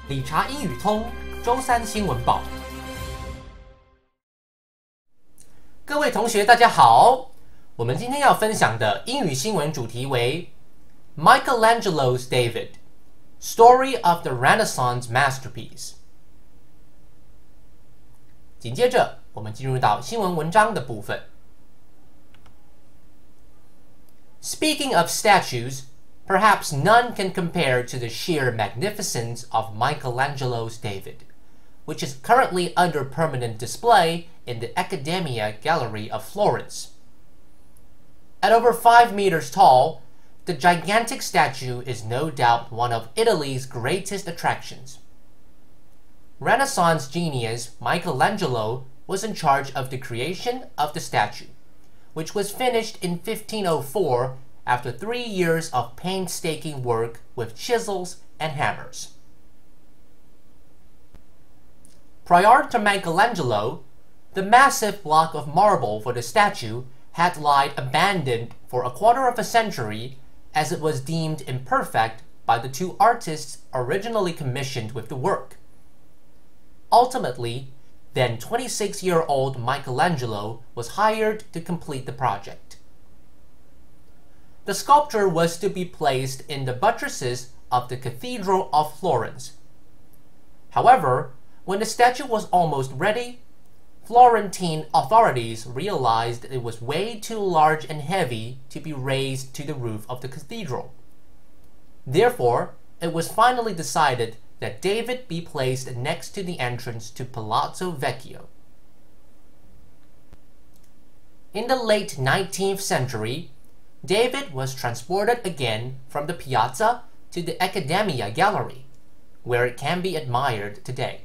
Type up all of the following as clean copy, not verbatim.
理查英语通周三新闻报。各位同学，大家好。我们今天要分享的英语新闻主题为 Michelangelo's David, Story of the Renaissance Masterpiece。紧接着，我们进入到新闻文章的部分。Speaking of statues, perhaps none can compare to the sheer magnificence of Michelangelo's David, which is currently under permanent display in the Accademia Gallery of Florence. At over 5 meters tall, the gigantic statue is no doubt one of Italy's greatest attractions. Renaissance genius Michelangelo was in charge of the creation of the statue, which was finished in 1504 after 3 years of painstaking work with chisels and hammers. Prior to Michelangelo, the massive block of marble for the statue had lied abandoned for a quarter of a century as it was deemed imperfect by the 2 artists originally commissioned with the work. Ultimately, then 26-year-old Michelangelo was hired to complete the project. The sculpture was to be placed in the buttresses of the Cathedral of Florence. However, when the statue was almost ready, Florentine authorities realized it was way too large and heavy to be raised to the roof of the cathedral. Therefore, it was finally decided that David be placed next to the entrance to Palazzo Vecchio. In the late 19th century, David was transported again from the piazza to the Accademia Gallery, where it can be admired today.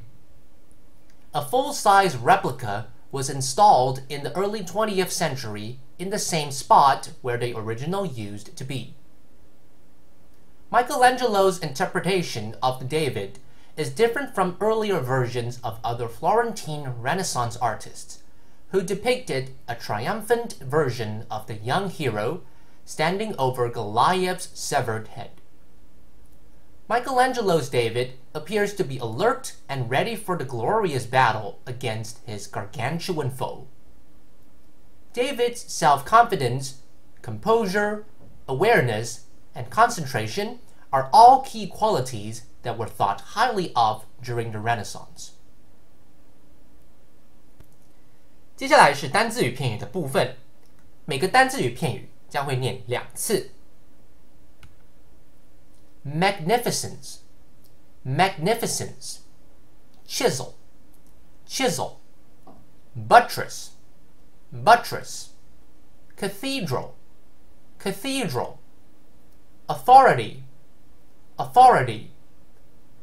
A full-size replica was installed in the early 20th century in the same spot where the original used to be. Michelangelo's interpretation of the David is different from earlier versions of other Florentine Renaissance artists, who depicted a triumphant version of the young hero standing over Goliath's severed head. Michelangelo's David appears to be alert and ready for the glorious battle against his gargantuan foe. David's self-confidence, composure, awareness, and concentration are all key qualities that were thought highly of during the Renaissance. 接下来是单字与片语的部分，每个单字与片语将会念2次。Magnificence, magnificence. Chisel, chisel. Buttress, buttress. Cathedral, cathedral. Authority, authority.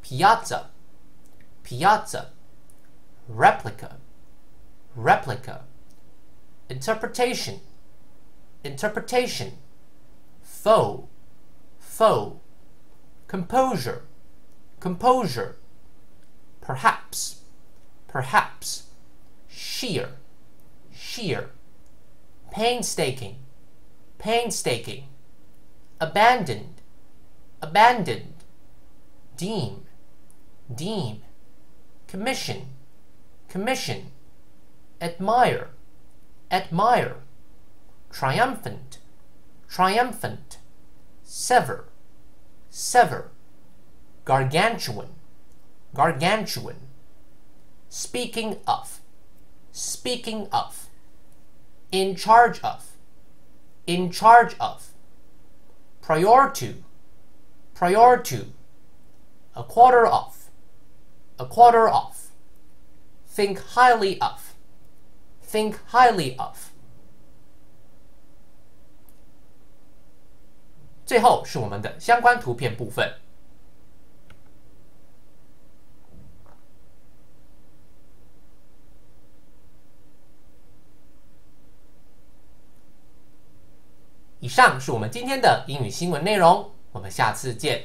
Piazza, piazza. Replica, replica. Interpretation, interpretation. Foe, foe. Composure, composure. Perhaps, perhaps. Sheer, sheer. Painstaking, painstaking. Abandoned, abandoned. Deem, deem. Commission, commission. Admire, admire. Triumphant, triumphant. Sever, sever. Gargantuan, gargantuan. Speaking of, speaking of. In charge of, in charge of. Prior to, prior to. A quarter of, a quarter of. Think highly of, think highly of. 最后是我们的相关图片部分。以上是我们今天的英语新闻内容，我们下次见。